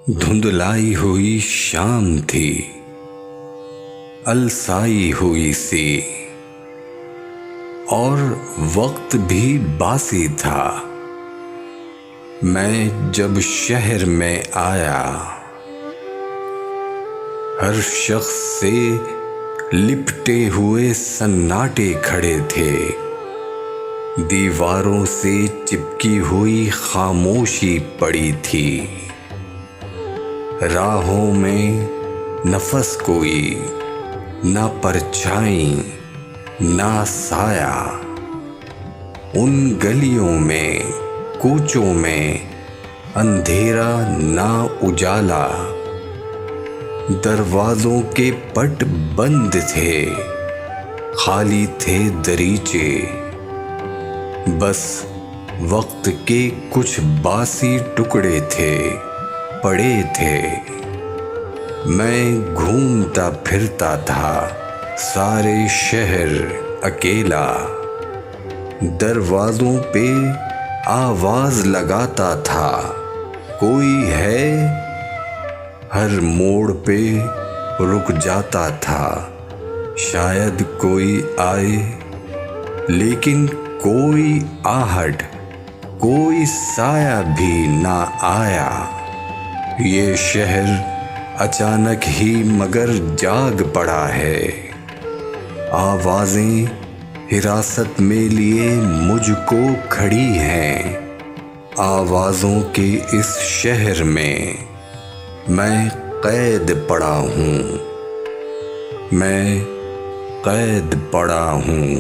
धुंधलाई हुई शाम थी, अलसाई हुई सी, और वक्त भी बासी था। मैं जब शहर में आया, हर शख्स से लिपटे हुए सन्नाटे खड़े थे। दीवारों से चिपकी हुई खामोशी पड़ी थी। राहों में नफस कोई, ना परछाई ना साया। उन गलियों में कूचों में अंधेरा ना उजाला। दरवाज़ों के पट बंद थे, खाली थे दरीचे। बस वक्त के कुछ बासी टुकड़े थे, पड़े थे। मैं घूमता फिरता था सारे शहर अकेला। दरवाज़ों पे आवाज़ लगाता था, कोई है? हर मोड़ पे रुक जाता था, शायद कोई आए। लेकिन कोई आहट, कोई साया भी ना आया। ये शहर अचानक ही मगर जाग पड़ा है। आवाज़ें हिरासत में लिए मुझको खड़ी हैं। आवाज़ों के इस शहर में मैं कैद पड़ा हूँ, मैं कैद पड़ा हूँ।